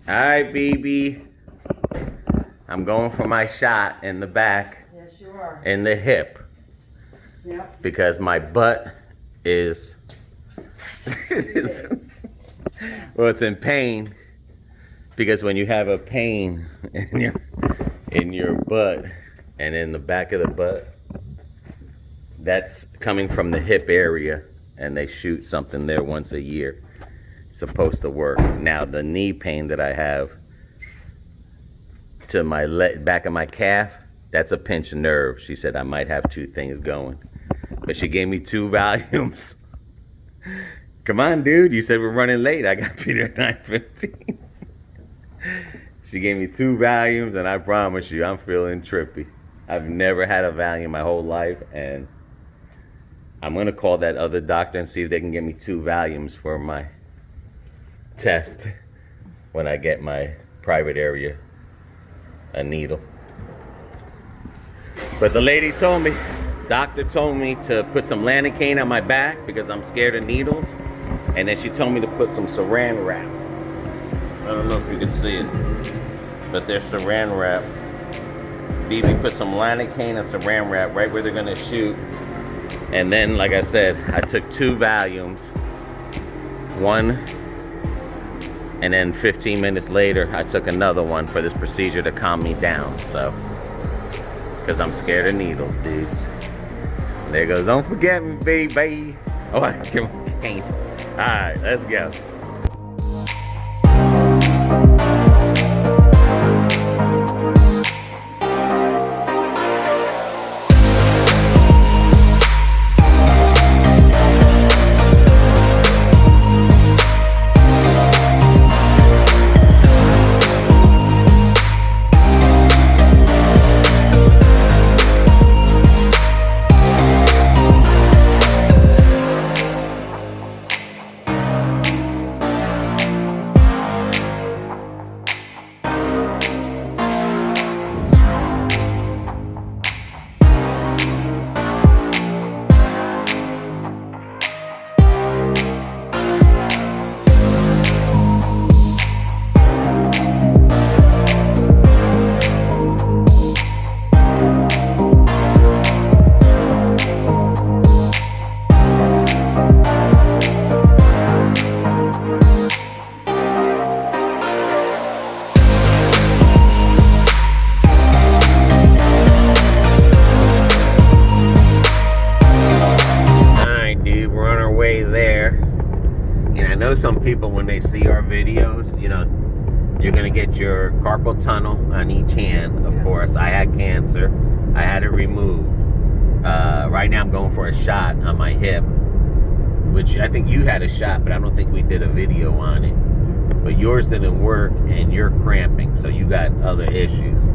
Alright, baby. I'm going for my shot in the back. Yes, you are. In the hip. Yep. Because my butt is well, it's in pain. Because when you have a pain in your butt and in the back of the butt, that's coming from the hip area, and they shoot something there once a year. It's supposed to work. Now the knee pain that I have to my back of my calf, that's a pinched nerve. She said I might have two things going, but she gave me 2 Valiums. Come on, dude. You said we're running late. I got Peter at 9:15. She gave me 2 Valiums, and I promise you, I'm feeling trippy. I've never had a Valium my whole life, and I'm gonna call that other doctor and see if they can give me 2 Valiums for my test when I get my private area a needle. But the lady told me, doctor told me to put some Lanacane on my back because I'm scared of needles, and then she told me to put some Saran wrap. I don't know if you can see it, but there's Saran wrap. BB put some Lanacane and Saran wrap right where they're gonna shoot. And then, like I said, I took 2 Valiums, one, and then 15 minutes later, I took another one for this procedure to calm me down. So, because I'm scared of needles, dudes. There goes, don't forget me, baby. Oh, I can. All right, let's go. Some people, when they see our videos, you know, you're gonna get your carpal tunnel on each hand. Of course, I had cancer. I had it removed. Right now I'm going for a shot on my hip, which I think you had a shot, but I don't think we did a video on it. But yours didn't work, and you're cramping, so you got other issues.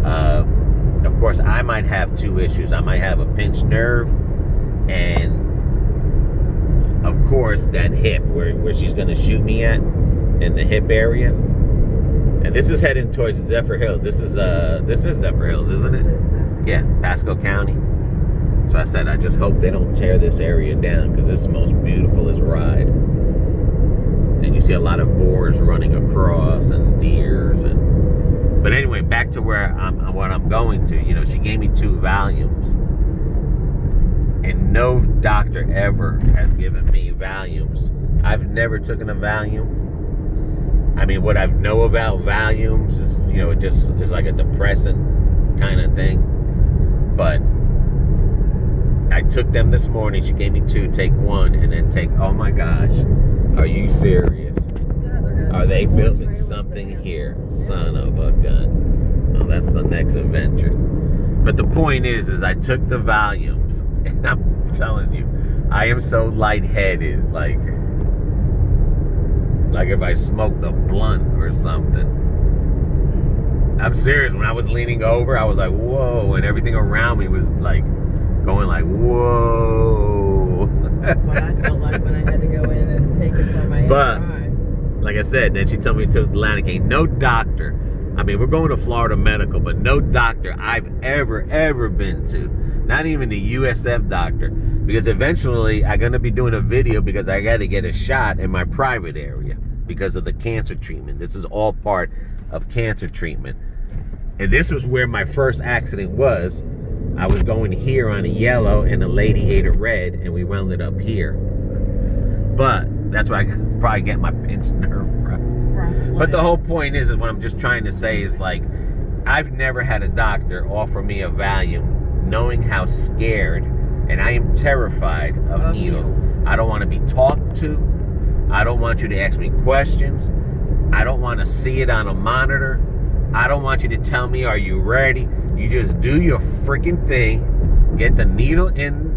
Of course, I might have 2 issues. I might have a pinched nerve, and of course, that hip where she's gonna shoot me at, in the hip area. And this is heading towards Zephyr Hills. This is Zephyr Hills, isn't it? Yeah, Pasco County. So I said, I just hope they don't tear this area down, because this is the most beautifulest ride. And you see a lot of boars running across, and deers, and. But anyway, back to where what I'm going to. You know, she gave me 2 Valiums. And no doctor ever has given me Valiums. I've never taken a Valium. I mean, what I know about Valiums is, you know, it just is like a depressant kind of thing. But I took them this morning. She gave me 2. Take 1 and then take. Oh my gosh, are you serious? Are they building something here? Son of a gun. Well, that's the next adventure. But the point is I took the Valiums. And I'm telling you, I am so lightheaded, like if I smoked a blunt or something. I'm serious. When I was leaning over, I was like, whoa, and everything around me was like going like, whoa. That's what I felt like when I had to go in and take it for my MRI. Like I said, then she told me to Lanacane. No doctor. I mean, we're going to Florida Medical, but no doctor I've ever been to, not even the USF doctor, because eventually I'm going to be doing a video because I got to get a shot in my private area. because of the cancer treatment. This is all part of cancer treatment. And this was where my first accident was. I was going here on a yellow and a lady ate a red and we rounded up here. But that's where I probably get my pinched nerve from. Probably. But the whole point is what I'm just trying to say is like, I've never had a doctor offer me a Valium knowing how scared, and I am terrified of needles. I don't want to be talked to. I don't want you to ask me questions. I don't want to see it on a monitor. I don't want you to tell me, are you ready? You just do your freaking thing, get the needle in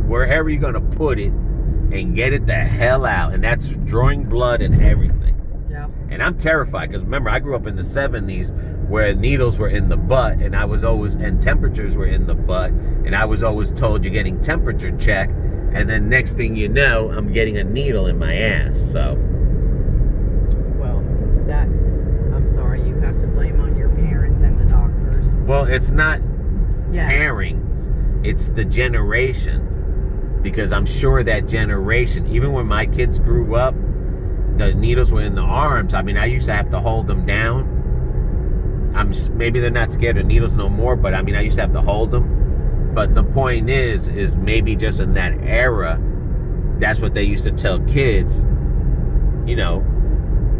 wherever you're going to put it, and get it the hell out. And that's drawing blood and everything. Yeah. And I'm terrified because remember, I grew up in the 70s where needles were in the butt and temperatures were in the butt. And I was always told you're getting temperature check. And then next thing you know, I'm getting a needle in my ass. So. Well, I'm sorry, you have to blame on your parents and the doctors. Well, it's not parents, it's the generation. Because I'm sure that generation, even when my kids grew up, the needles were in the arms. I mean, I used to have to hold them down. Maybe they're not scared of needles no more, but I mean, I used to have to hold them. But the point is maybe just in that era, that's what they used to tell kids, you know,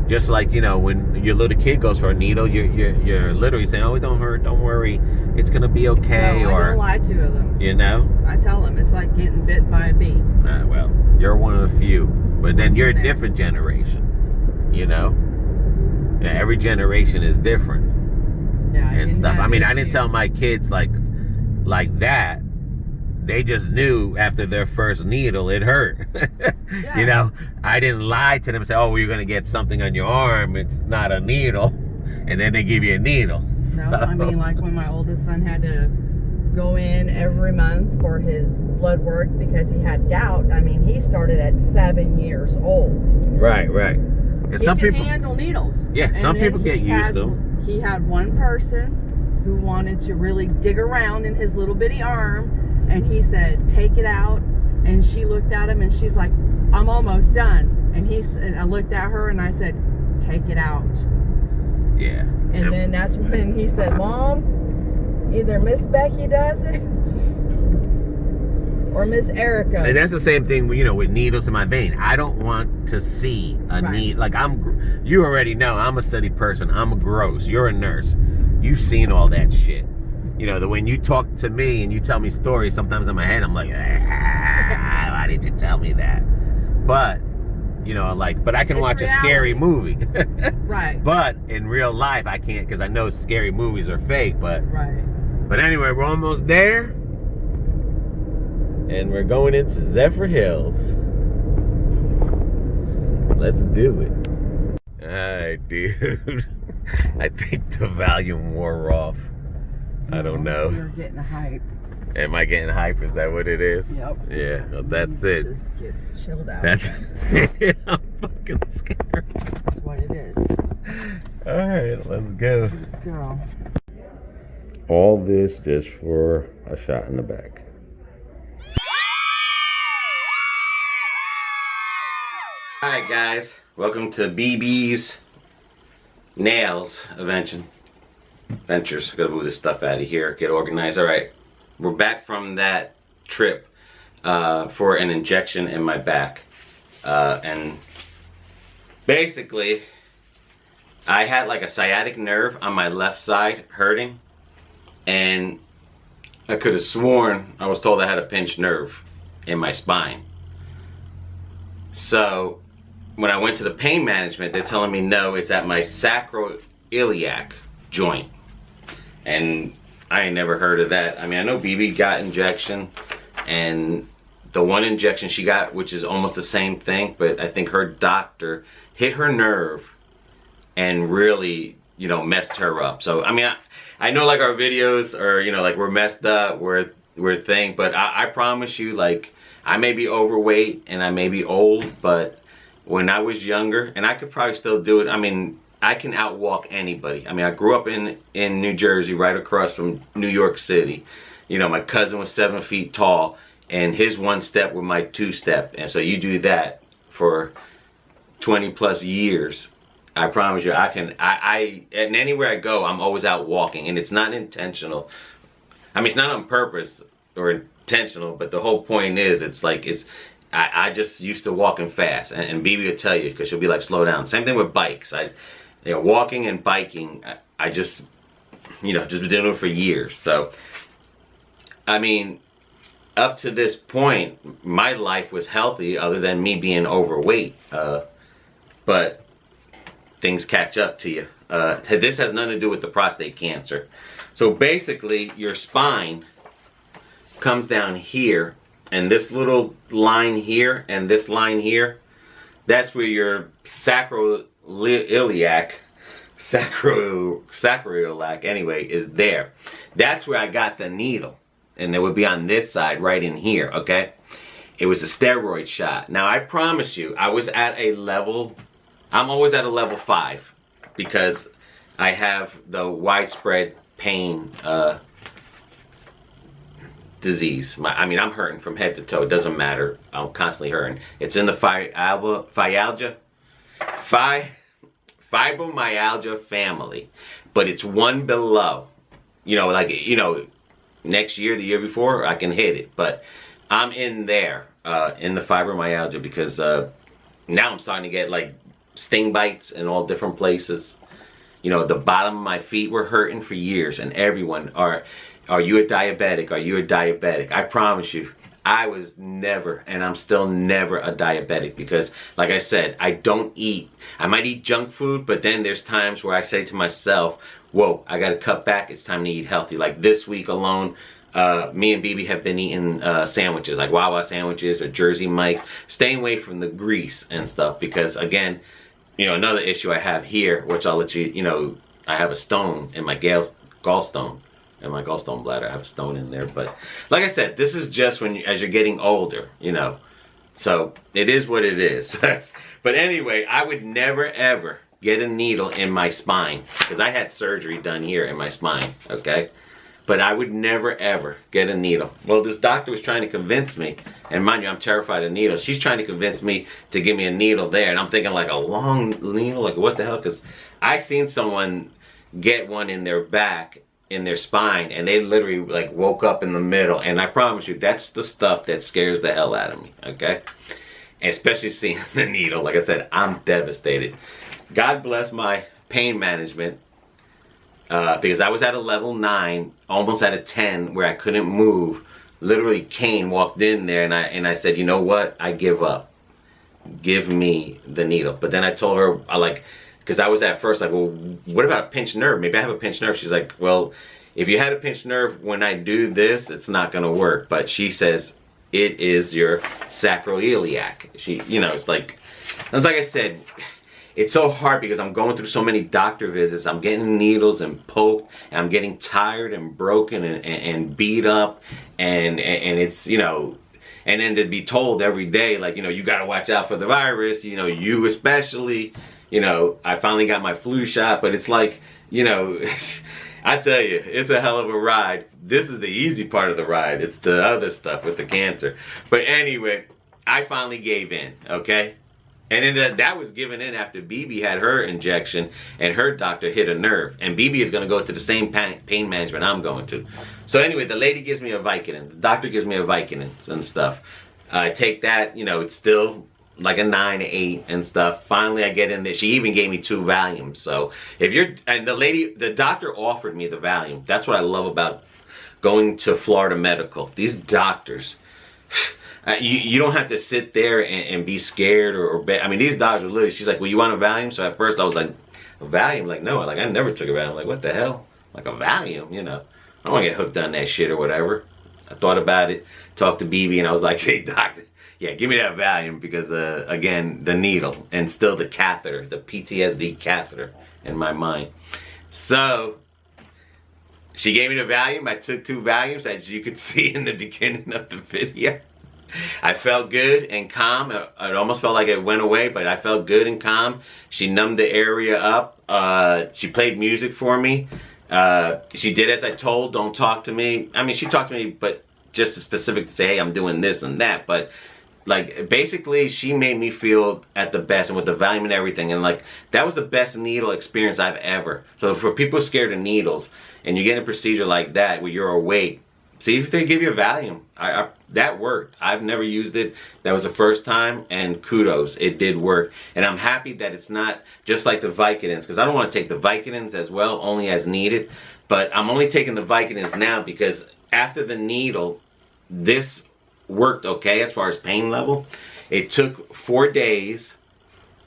just like, you know, when your little kid goes for a needle, you're literally saying, oh, it don't hurt, don't worry, it's going to be okay. No, I don't lie to them. You know? I tell them it's like getting bit by a bee. Well, you're one of the few. But then you're a different generation, you know? Yeah, every generation is different. Yeah, and stuff. I mean, I didn't tell my kids like that. They just knew after their first needle it hurt. Yeah. You know, I didn't lie to them and say, oh, well, you're going to get something on your arm. It's not a needle. And then they give you a needle. So, I mean, like when my oldest son had to go in every month for his blood work because he had gout. I mean, he started at 7 years old. Right. And some people handle needles. Yeah, and some people get used to them. He had one person who wanted to really dig around in his little bitty arm. And he said, take it out. And she looked at him and she's like, I'm almost done. And I looked at her and I said, take it out. Yeah. And then that's when he said, Mom, either Miss Becky does it or Miss Erica. And that's the same thing, you know, with needles in my vein. I don't want to see a needle. Like you already know, I'm a steady person. I'm gross. You're a nurse. You've seen all that shit. You know, when you talk to me and you tell me stories, sometimes in my head I'm like, why did you tell me that? But, you know, but I can watch a scary movie. Right. But in real life, I can't because I know scary movies are fake. But anyway, we're almost there. And we're going into Zephyr Hills. Let's do it. Alright, dude. I think the Valium wore off. I don't know. You're getting hype. Am I getting hype? Is that what it is? Yep. Yeah, well, that's it. Just get chilled out. That's it. I'm fucking scared. That's what it is. Alright, let's go. Let's go. All this just for a shot in the back. Alright guys, welcome to BB's Nails Ventures. Gotta move this stuff out of here, get organized. Alright, we're back from that trip for an injection in my back. And basically, I had like a sciatic nerve on my left side hurting. And I could have sworn I was told I had a pinched nerve in my spine. So when I went to the pain management, they're telling me no, it's at my Sacroilac Joint. And I ain't never heard of that. I mean, I know BB got injection, and the one injection she got, which is almost the same thing, but I think her doctor hit her nerve and really, you know, messed her up. So, I mean, I know like our videos are, you know, like we're messed up, we're thing, but I promise you, like, I may be overweight and I may be old, but when I was younger, and I could probably still do it, I mean, I can outwalk anybody. I mean, I grew up in New Jersey, right across from New York City. You know, my cousin was 7 feet tall, and his one step with my 2 step. And so you do that for 20 plus years, I promise you, and anywhere I go, I'm always out walking, and it's not intentional. I mean, it's not on purpose or intentional, but the whole point is, I just used to walking fast, and BB will tell you, because she'll be like, slow down. Same thing with bikes. Walking and biking, I just, just been doing it for years. So, I mean, up to this point, my life was healthy, other than me being overweight. But things catch up to you. This has nothing to do with the prostate cancer. So basically, your spine comes down here, and this little line here and this line here, that's where your sacroiliac, anyway, is there. That's where I got the needle, and it would be on this side, right in here, okay? It was a steroid shot. Now, I promise you, I was at a level, I'm always at a level 5, because I have the widespread pain disease. I'm hurting from head to toe. It doesn't matter. I'm constantly hurting. It's in the fibromyalgia family, but it's one below. Next year, the year before, I can hit it, but I'm in there, in the fibromyalgia, because now I'm starting to get like sting bites in all different places. The bottom of my feet were hurting for years, and everyone, are you a diabetic? Are you a diabetic? I promise you, I was never, and I'm still never a diabetic, because, like I said, I don't eat. I might eat junk food, but then there's times where I say to myself, whoa, I gotta cut back. It's time to eat healthy. Like this week alone, me and BB have been eating sandwiches, like Wawa sandwiches or Jersey Mike's, staying away from the grease and stuff, because again, another issue I have here, which I'll let you, I have a stone in my gallstone, in my gallstone bladder. I have a stone in there, but like I said, this is just as you're getting older, so it is what it is. But anyway, I would never ever get a needle in my spine, because I had surgery done here in my spine, okay? But I would never ever get a needle. Well, this doctor was trying to convince me, and mind you, I'm terrified of needles. She's trying to convince me to give me a needle there, and I'm thinking like a long needle, like what the hell? Because I seen someone get one in their back, in their spine, and they literally like woke up in the middle, and I promise you, that's the stuff that scares the hell out of me, okay? And especially seeing the needle. Like I said, I'm devastated. God bless my pain management, because I was at a level 9, almost at a 10, where I couldn't move. Literally, Kane walked in there, and I said, you know what? I give up. Give me the needle. But then I told her, because I was at first like, well, what about a pinched nerve? Maybe I have a pinched nerve. She's like, well, if you had a pinched nerve when I do this, it's not going to work. But she says, it is your sacroiliac. It's like I said, it's so hard because I'm going through so many doctor visits. I'm getting needles and poked, and I'm getting tired and broken and beat up, and it's, and then to be told every day, like, you got to watch out for the virus, you especially, I finally got my flu shot, but it's like, I tell you, it's a hell of a ride. This is the easy part of the ride. It's the other stuff with the cancer. But anyway, I finally gave in, okay? And then that was given in after BB had her injection and her doctor hit a nerve. And BB is going to go to the same pain management I'm going to. So anyway, the lady gives me a Vicodin. The doctor gives me a Vicodin and stuff. I take that, it's still like a 9, 8 and stuff. Finally, I get in there. She even gave me 2 Valiums. So and the doctor offered me the Valium. That's what I love about going to Florida Medical. These doctors... You don't have to sit there and be scared or these doctors were literally, she's like, well, you want a Valium? So at first I was like, a Valium? Like, no, I never took a Valium. Like, what the hell? Like a Valium, I don't want to get hooked on that shit or whatever. I thought about it, talked to BB, and I was like, hey, doctor, yeah, give me that Valium, because, again, the needle and still the catheter, the PTSD catheter in my mind. So she gave me the Valium. I took 2 Valiums, as you could see in the beginning of the video. I felt good and calm. It almost felt like it went away, but I felt good and calm. She numbed the area up. She played music for me. She did as I told. Don't talk to me. She talked to me, but just specific to say, hey, I'm doing this and that. But like basically she made me feel at the best, and with the Valium and everything, and like that was the best needle experience I've ever. So for people scared of needles and you get a procedure like that where you're awake, see if they give you a Valium. That worked. I've never used it. That was the first time, and kudos, it did work. And I'm happy that it's not just like the Vicodins, because I don't want to take the Vicodins as well, only as needed. But I'm only taking the Vicodins now because after the needle, this worked okay as far as pain level. It took 4 days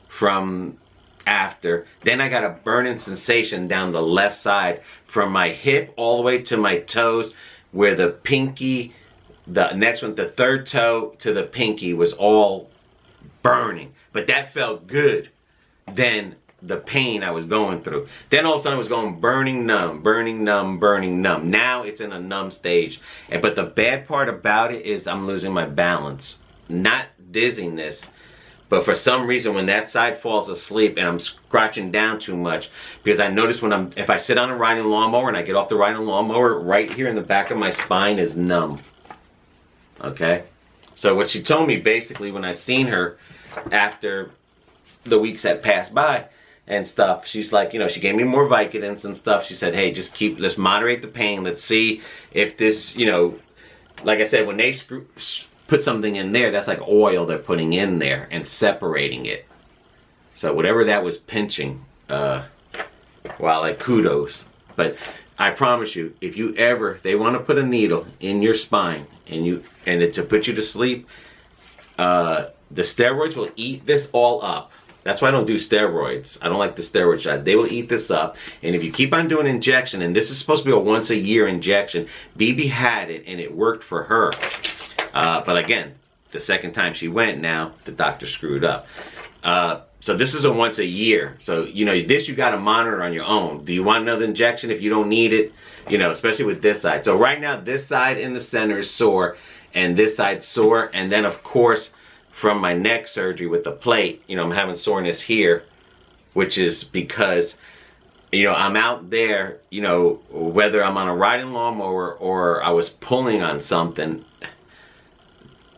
from after. Then I got a burning sensation down the left side from my hip all the way to my toes, where the pinky, the next one, the third toe to the pinky was all burning. But that felt good than the pain I was going through. Then all of a sudden it was going burning numb, burning numb, burning numb. Now it's in a numb stage. But the bad part about it is I'm losing my balance. Not dizziness, but for some reason when that side falls asleep and I'm scratching down too much, because I notice when if I sit on a riding lawnmower and I get off the riding lawnmower, right here in the back of my spine is numb. Okay? So what she told me basically when I seen her after the weeks that passed by and stuff, she's like, you know, she gave me more Vicodins and stuff. She said, hey, just let's moderate the pain. Let's see if this, you know, like I said, when they put something in there, that's like oil they're putting in there and separating it. So whatever that was pinching, well, like kudos. But I promise you, if you ever, they want to put a needle in your spine and to put you to sleep, the steroids will eat this all up. That's why I don't do steroids. I don't like the steroid shots. They will eat this up. And if you keep on doing injection, and this is supposed to be a once a year injection, BB had it and it worked for her. But again, the second time she went now, the doctor screwed up. So this is a once a year. So, you know, this you got to monitor on your own. Do you want another injection if you don't need it? You know, especially with this side. So right now, this side in the center is sore, and this side's sore. And then, of course, from my neck surgery with the plate, you know, I'm having soreness here, which is because, you know, I'm out there, you know, whether I'm on a riding lawnmower or I was pulling on something,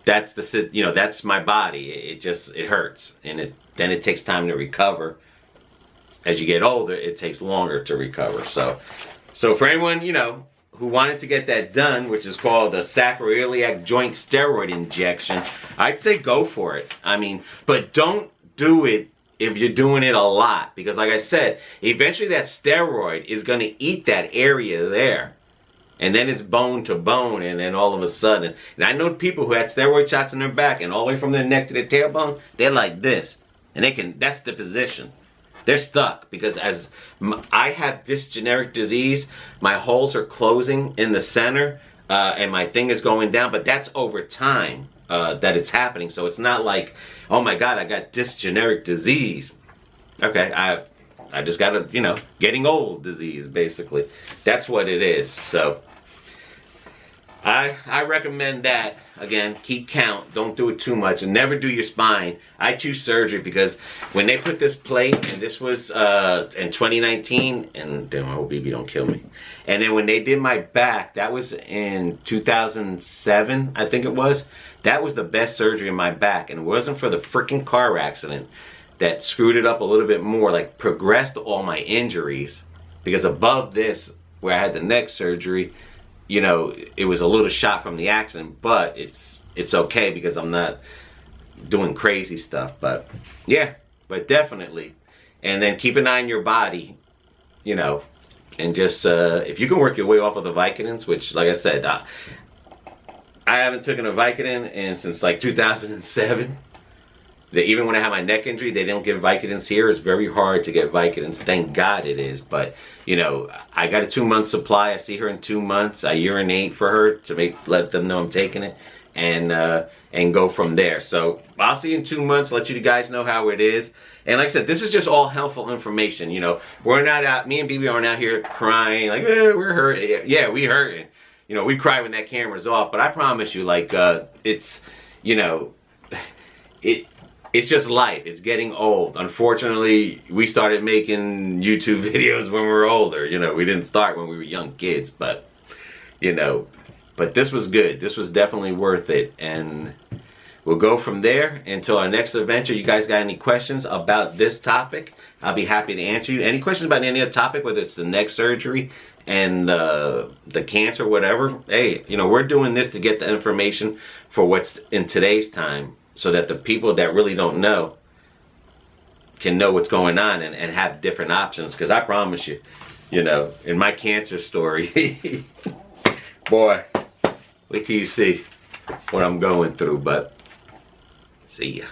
that's the, you know, that's my body. It hurts, and then it takes time to recover. As you get older, it takes longer to recover. So for anyone, you know, who wanted to get that done, which is called the Sacroilac Joint steroid injection, I'd say go for it. I mean, but don't do it if you're doing it a lot, because like I said, eventually that steroid is going to eat that area there. And then it's bone to bone, and then all of a sudden, and I know people who had steroid shots in their back, and all the way from their neck to their tailbone, they're like this. And that's the position. They're stuck, because as I have this generic disease, my holes are closing in the center, and my thing is going down, but that's over time that it's happening. So it's not like, oh my God, I got this generic disease. Okay, I just got a, you know, getting old disease, basically. That's what it is. So I recommend that. Again, keep count. Don't do it too much, and never do your spine. I choose surgery because when they put this plate, and this was in 2019, and damn, I hope BB don't kill me. And then when they did my back, that was in 2007, I think it was. That was the best surgery in my back, and it wasn't for the freaking car accident that screwed it up a little bit more, like progressed all my injuries. Because above this, where I had the neck surgery, you know, it was a little shot from the accident, but it's okay because I'm not doing crazy stuff. But yeah, but definitely. And then keep an eye on your body, you know, and just if you can work your way off of the Vicodins, which, like I said, I haven't taken a Vicodin since like 2007. Even when I had my neck injury, they don't give Vicodins here. It's very hard to get Vicodins. Thank God it is. But, you know, I got a 2-month supply. I see her in 2 months. I urinate for her to let them know I'm taking it, and go from there. So I'll see you in 2 months. Let you guys know how it is. And like I said, this is just all helpful information. You know, we're not out. Me and BB aren't out here crying like, we're hurt. Yeah, we hurting. You know, we cry when that camera's off. But I promise you, like, it's, you know, it's just life. It's getting old. Unfortunately, we started making YouTube videos when we were older. You know, we didn't start when we were young kids, but, you know, but this was good. This was definitely worth it. And we'll go from there until our next adventure. You guys got any questions about this topic? I'll be happy to answer you. Any questions about any other topic, whether it's the neck surgery and the cancer, whatever. Hey, you know, we're doing this to get the information for what's in today's time, so that the people that really don't know can know what's going on and have different options. Because I promise you, you know, in my cancer story, boy, wait till you see what I'm going through. But see ya.